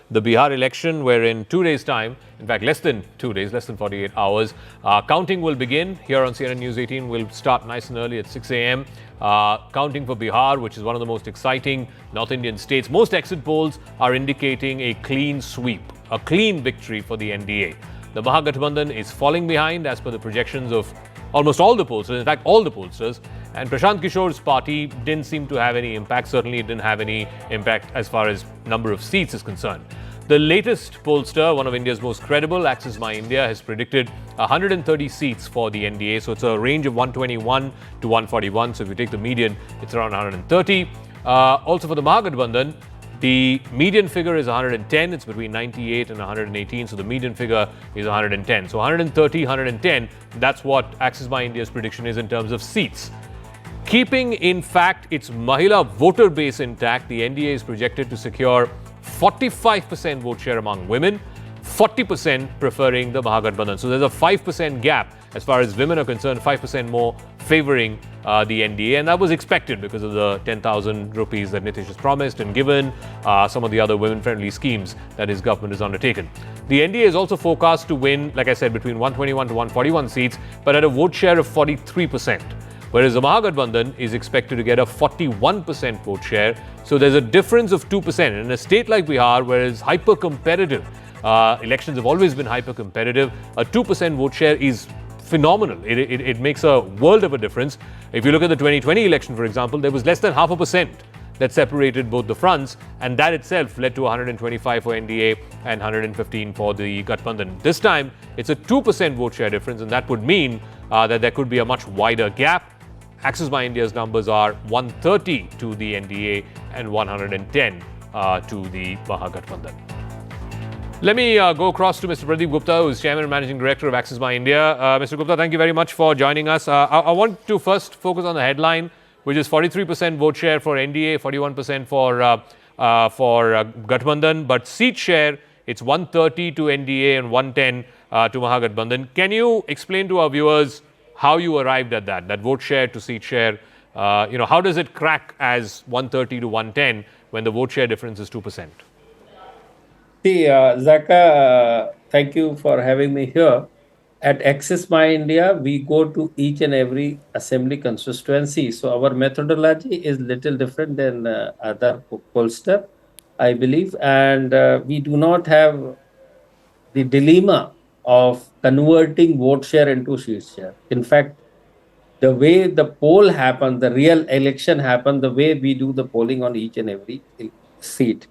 the Bihar election, where in 2 days' time, in fact, less than 2 days, less than 48 hours, counting will begin here on CNN News 18. Will start nice and early at 6 a.m. Counting for Bihar, which is one of the most exciting North Indian states. Most exit polls are indicating a clean sweep, a clean victory for the NDA. The Mahagathbandhan is falling behind as per the projections of almost all the pollsters, in fact, all the pollsters. And Prashant Kishore's party didn't seem to have any impact. Certainly, it didn't have any impact as far as number of seats is concerned. The latest pollster, one of India's most credible, Axis My India, has predicted 130 seats for the NDA. So it's a range of 121 to 141. So if you take the median, it's around 130. Also for the Mahagathbandhan, the median figure is 110. It's between 98 and 118. So the median figure is 110. So 130, 110. That's what Axis My India's prediction is in terms of seats. Keeping, in fact, its Mahila voter base intact, the NDA is projected to secure 45% vote share among women, 40% preferring the Mahagathbandhan. So there's a 5% gap as far as women are concerned, 5% more favoring the NDA. And that was expected because of the 10,000 rupees that Nitish has promised and given, some of the other women-friendly schemes that his government has undertaken. The NDA is also forecast to win, like I said, between 121 to 141 seats, but at a vote share of 43%. Whereas the Mahagathbandhan is expected to get a 41% vote share. So there's a difference of 2%. In a state like Bihar, where it's hyper-competitive, elections have always been hyper-competitive, a 2% vote share is phenomenal. It makes a world of a difference. If you look at the 2020 election, for example, there was less than 0.5% that separated both the fronts, and that itself led to 125 for NDA and 115 for the Gathbandhan. This time, it's a 2% vote share difference, and that would mean that there could be a much wider gap. Axis My India's numbers are 130 to the NDA and 110 to the Mahagathbandhan. Let me go across to Mr. Pradeep Gupta, who is Chairman and Managing Director of Axis My India. Mr. Gupta, thank you very much for joining us. I want to first focus on the headline, which is 43% vote share for NDA, 41% for Gathbandhan. But seat share, it's 130 to NDA and 110 to Mahagathbandhan. Can you explain to our viewers how you arrived at that vote share to seat share? How does it crack as 130 to 110 when the vote share difference is 2%? See, Zaka, thank you for having me here. At Axis My India, we go to each and every assembly constituency. So our methodology is little different than other pollster, I believe. And we do not have the dilemma of converting vote share into seat share. In fact, the way the poll happened, the real election happened, the way we do the polling on each and every seat.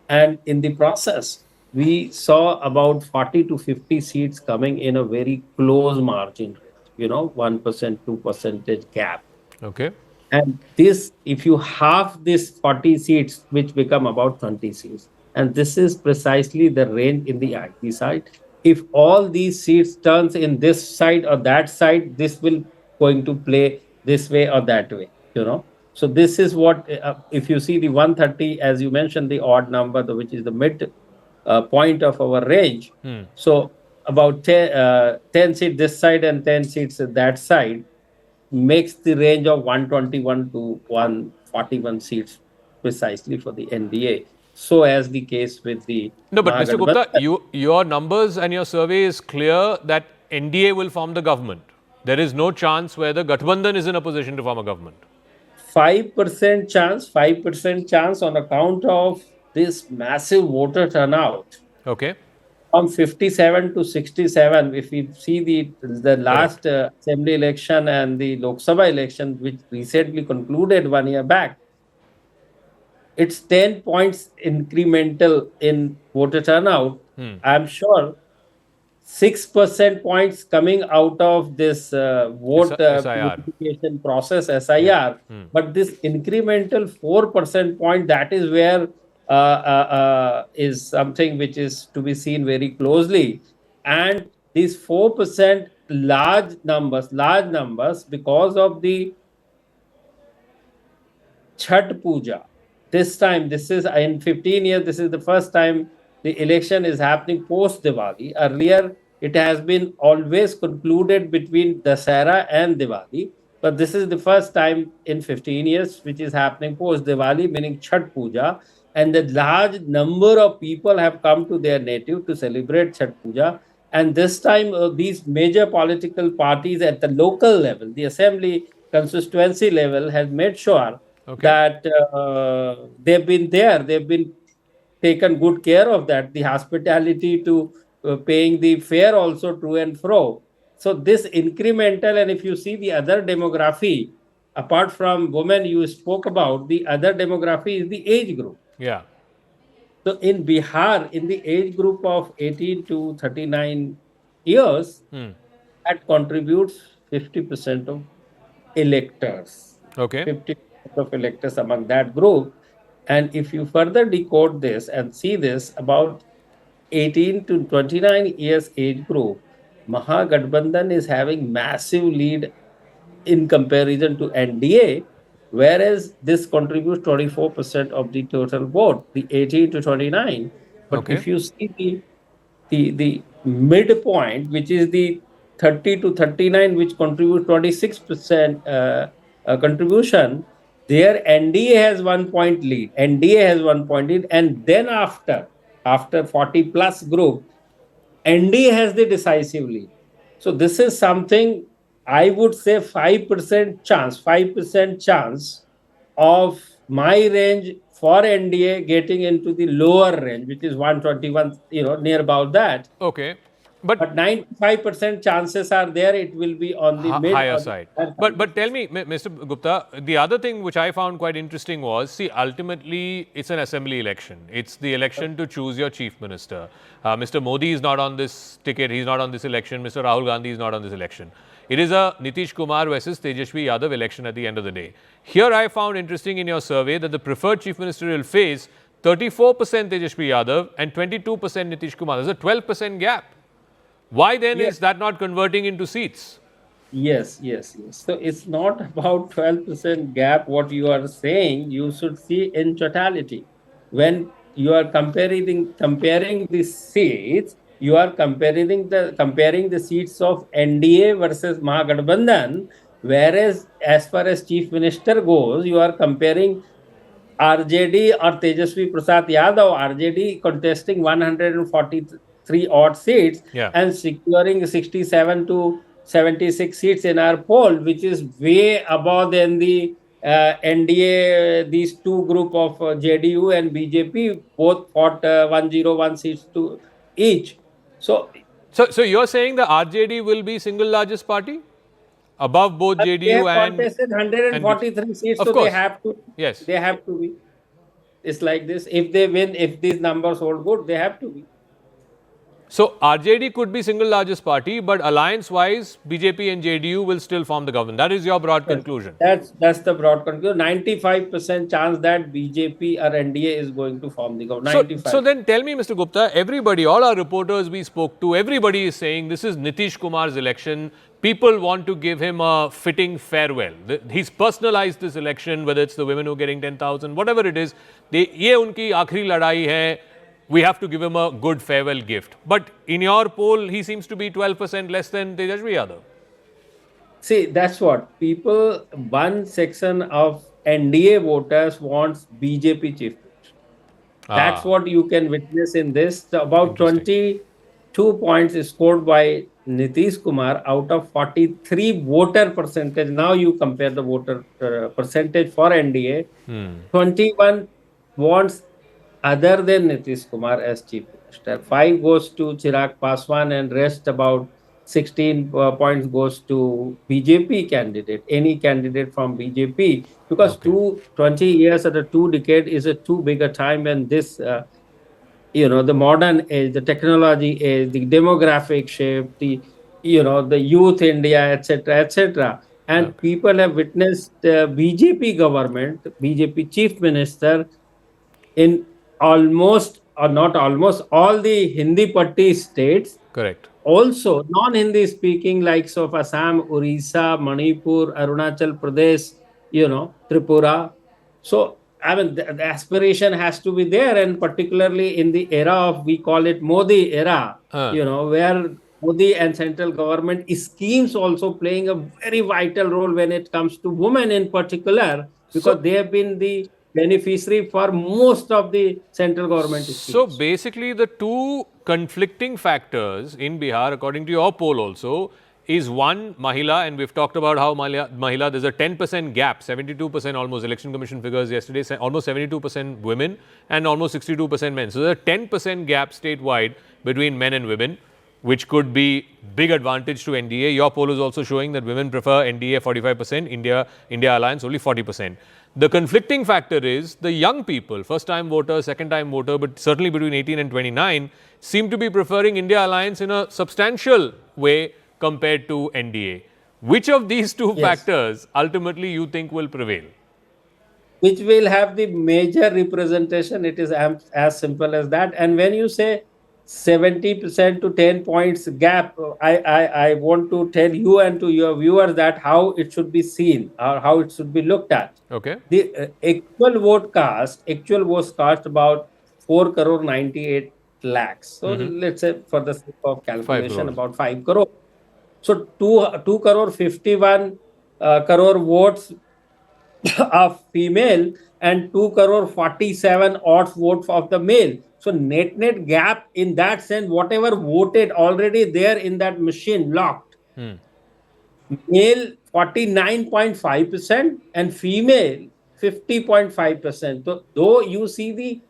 And in the process, we saw about 40 to 50 seats coming in a very close margin, 1%, 2% gap. Okay. And this, if you half this 40 seats, which become about 20 seats, and this is precisely the range in the IT side. If all these seats turns in this side or that side, this will going to play this way or that way, So this is what, if you see the 130, as you mentioned, the odd number, which is the mid point of our range. So about 10 seats this side and 10 seats that side makes the range of 121 to 141 seats precisely for the NDA. So as the case with the... No, but Mr. Gupta, your numbers and your survey is clear that NDA will form the government. There is no chance where the Gathbandhan is in a position to form a government. 5% chance on account of this massive voter turnout. Okay. From 57 to 67, if we see the last assembly election and the Lok Sabha election, which recently concluded 1 year back, it's 10 points incremental in voter turnout. I'm sure 6% points coming out of this vote purification process, SIR. But this incremental 4% point, that is where is something which is to be seen very closely. And these 4% large numbers because of the Chhat Puja. This time, this is in 15 years, this is the first time the election is happening post-Diwali. Earlier, it has been always concluded between Dussehra and Diwali. But this is the first time in 15 years which is happening post-Diwali, meaning Chhat Puja. and the large number of people have come to their native to celebrate Chhat Puja. And this time, these major political parties at the local level, the assembly constituency level, has made sure Okay. that they've been there, they've been taken good care of that, the hospitality to paying the fare also to and fro. So this incremental, and if you see the other demography, apart from women you spoke about, the other demography is the age group. Yeah. So in Bihar, in the age group of 18 to 39 years, that contributes 50% of electors. Okay. 50% of electors among that group. And if you further decode this and see this about 18 to 29 years age group, Mahagathbandhan is having massive lead in comparison to NDA, whereas this contributes 24% of the total vote, the 18 to 29. But Okay. if you see the midpoint, which is the 30 to 39, which contributes 26% contribution, there NDA has 1 point lead. NDA has 1 point lead, and then after 40 plus group, NDA has the decisive lead. So this is something I would say 5% chance of my range for NDA getting into the lower range, which is 121, near about that. Okay. But But 95% chances are there it will be on the mid higher or the side. higher But tell side. me, Mr. Gupta, the other thing which I found quite interesting was, see, ultimately it's an assembly election. It's the election to choose your chief minister. Mr. Modi is not on this ticket. He's not on this election. Mr. Rahul Gandhi is not on this election. It is a Nitish Kumar versus Tejashwi Yadav election at the end of the day. Here I found interesting in your survey that the preferred chief ministerial face 34% Tejashwi Yadav and 22% Nitish Kumar. There's a 12% gap. Why then Yes. is that not converting into seats? Yes. So it's not about 12% gap. What you are saying, you should see in totality. When you are comparing the seats, you are comparing the seats of NDA versus Mahagathbandhan. Whereas as far as chief minister goes, you are comparing RJD or Tejaswi Prasad Yadav, RJD contesting 143 odd seats Yeah. and securing 67 to 76 seats in our poll, which is way above than the NDA, these two group of JDU and BJP, both fought 101 seats to each. So So you're saying the RJD will be single largest party above both they JDU have contested and B- 143 seats, of so they course, have to. yes. They have to be. It's like this. If they win, if these numbers hold good, they have to be. So RJD could be single largest party, but alliance-wise, BJP and JDU will still form the government. That is your broad Yes. conclusion. That's the broad conclusion. 95% chance that BJP or NDA is going to form the government. So 95. then tell me, Mr. Gupta, everybody, all our reporters we spoke to, everybody is saying this is Nitish Kumar's election. People want to give him a fitting farewell. He's personalized this election, whether it's the women who are getting 10,000, whatever it is. ये उनकी आखिरी लड़ाई है. We have to give him a good farewell gift. But in your poll, he seems to be 12% less than Tejashwi Yadav. See, that's what people, one section of NDA voters wants BJP chief minister. That's what you can witness in this. About Interesting. 22 points scored by Nitish Kumar out of 43 voter percentage. Now you compare the voter percentage for NDA. 21 wants other than Nitish Kumar as chief minister. 5 goes to Chirag Paswan and rest about 16 points goes to BJP candidate, any candidate from BJP, because Okay. 20 years or the 2 decade is a too big a time, and this the modern age, the technology age, the demographic shift, the youth India, etc. And Okay. people have witnessed BJP government, BJP chief minister in almost, or not almost, all the Hindi Patti states, Correct. also non-Hindi speaking likes of Assam, Orissa, Manipur, Arunachal Pradesh, Tripura. So, I mean, the aspiration has to be there, and particularly in the era of, we call it Modi era, Uh, where Modi and central government schemes also playing a very vital role when it comes to women in particular, because so they have been the beneficiary for most of the central government So schemes. basically, the two conflicting factors in Bihar, according to your poll also, is one, Mahila, and we've talked about how Mahila, there's a 10% gap, 72% almost, Election Commission figures yesterday, almost 72% women and almost 62% men. So there's a 10% gap statewide between men and women, which could be big advantage to NDA. Your poll is also showing that women prefer NDA 45%, India Alliance only 40%. The conflicting factor is the young people, first time voter, second time voter, but certainly between 18 and 29, seem to be preferring India Alliance in a substantial way compared to NDA. Which of these two Yes. factors ultimately you think will prevail? Which will have the major representation. It is as simple as that. And when you say 70% to 10 points gap, I want to tell you and to your viewers that how it should be seen or how it should be looked at. Okay. The actual vote cast about 4 crore 98 lakhs. So let's say for the sake of 5 calculation, crores. about 5 crore. So 2 crore 51 crore votes of female and 2 crore 47 odd votes of the male. So net gap in that sense, whatever voted already there in that machine locked. Male 49.5% and female 50.5%. So though you see the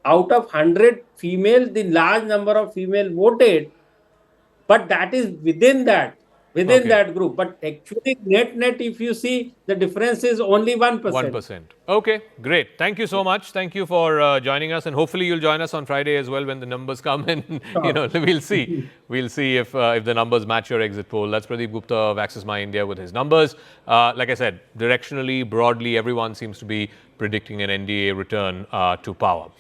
out of 100 female, the large number of female voted, but that is within Okay. that group. But actually, net, if you see, the difference is only 1%. 1%. Okay, great. Thank you so much. Thank you for joining us, and hopefully you'll join us on Friday as well when the numbers come. And we'll see. We'll see if the numbers match your exit poll. That's Pradeep Gupta of Access My India with his numbers. Like I said, directionally, broadly, everyone seems to be predicting an NDA return to power.